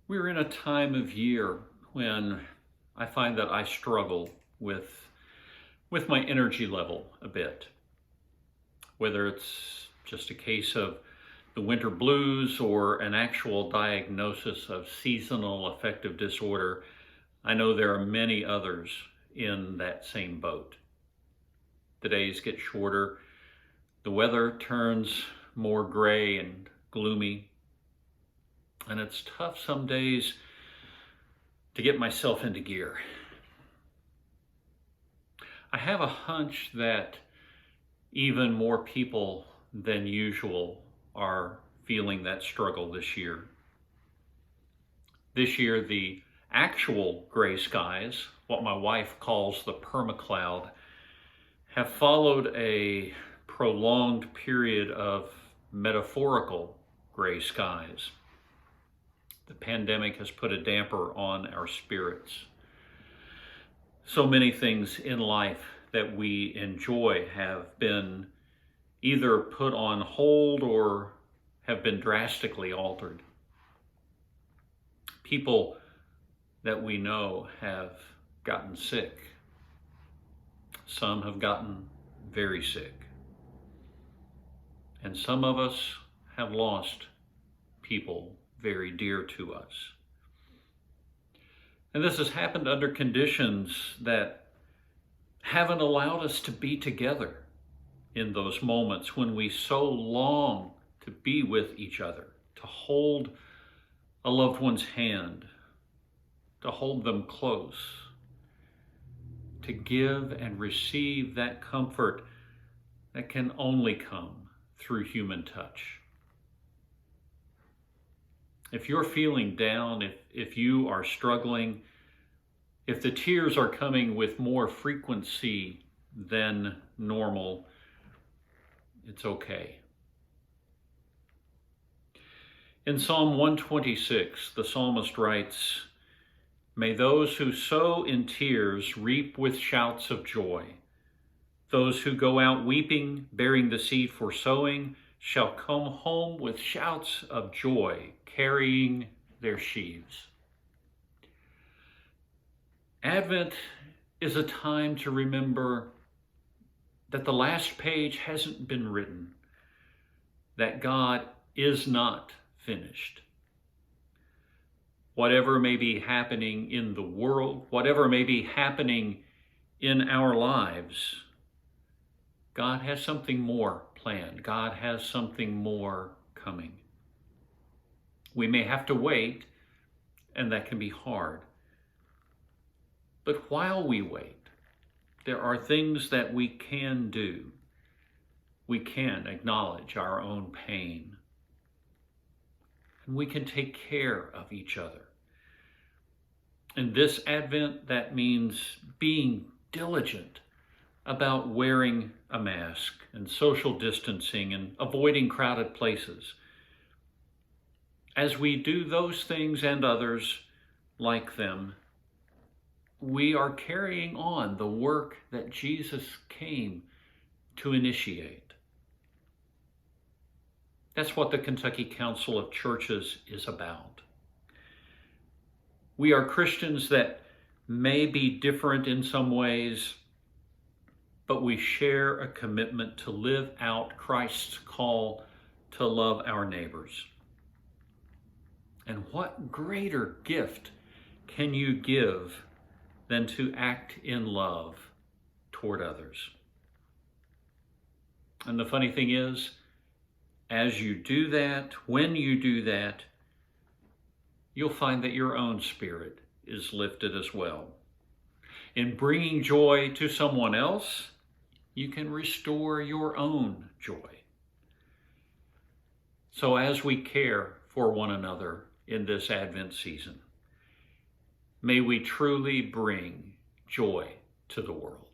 We're in a time of year when I find that I struggle with my energy level a bit. Whether it's just a case of the winter blues or an actual diagnosis of seasonal affective disorder, I know there are many others in that same boat. The days get shorter, the weather turns more gray and gloomy, and it's tough some days to get myself into gear. I have a hunch that even more people than usual are feeling that struggle this year. This year, the actual gray skies, what my wife calls the permacloud, have followed a prolonged period of metaphorical gray skies. The pandemic has put a damper on our spirits. So many things in life that we enjoy have been either put on hold or have been drastically altered. People that we know have gotten sick. Some have gotten very sick. And some of us have lost people very dear to us. And this has happened under conditions that haven't allowed us to be together in those moments when we so long to be with each other, to hold a loved one's hand, to hold them close, to give and receive that comfort that can only come through human touch. If you're feeling down, if you are struggling, if the tears are coming with more frequency than normal, it's okay. In Psalm 126, the psalmist writes, "May those who sow in tears reap with shouts of joy. Those who go out weeping, bearing the seed for sowing, shall come home with shouts of joy, carrying their sheaves." Advent is a time to remember that the last page hasn't been written, that God is not finished. Whatever may be happening in the world, whatever may be happening in our lives, God has something more planned. God has something more coming. We may have to wait, and that can be hard. But while we wait, there are things that we can do. We can acknowledge our own pain. And we can take care of each other. In this Advent, that means being diligent about wearing a mask and social distancing and avoiding crowded places. As we do those things and others like them, we are carrying on the work that Jesus came to initiate. That's what the Kentucky Council of Churches is about. We are Christians that may be different in some ways, but we share a commitment to live out Christ's call to love our neighbors. And what greater gift can you give than to act in love toward others? And the funny thing is, as you do that, when you do that, you'll find that your own spirit is lifted as well. In bringing joy to someone else, you can restore your own joy. So as we care for one another in this Advent season, may we truly bring joy to the world.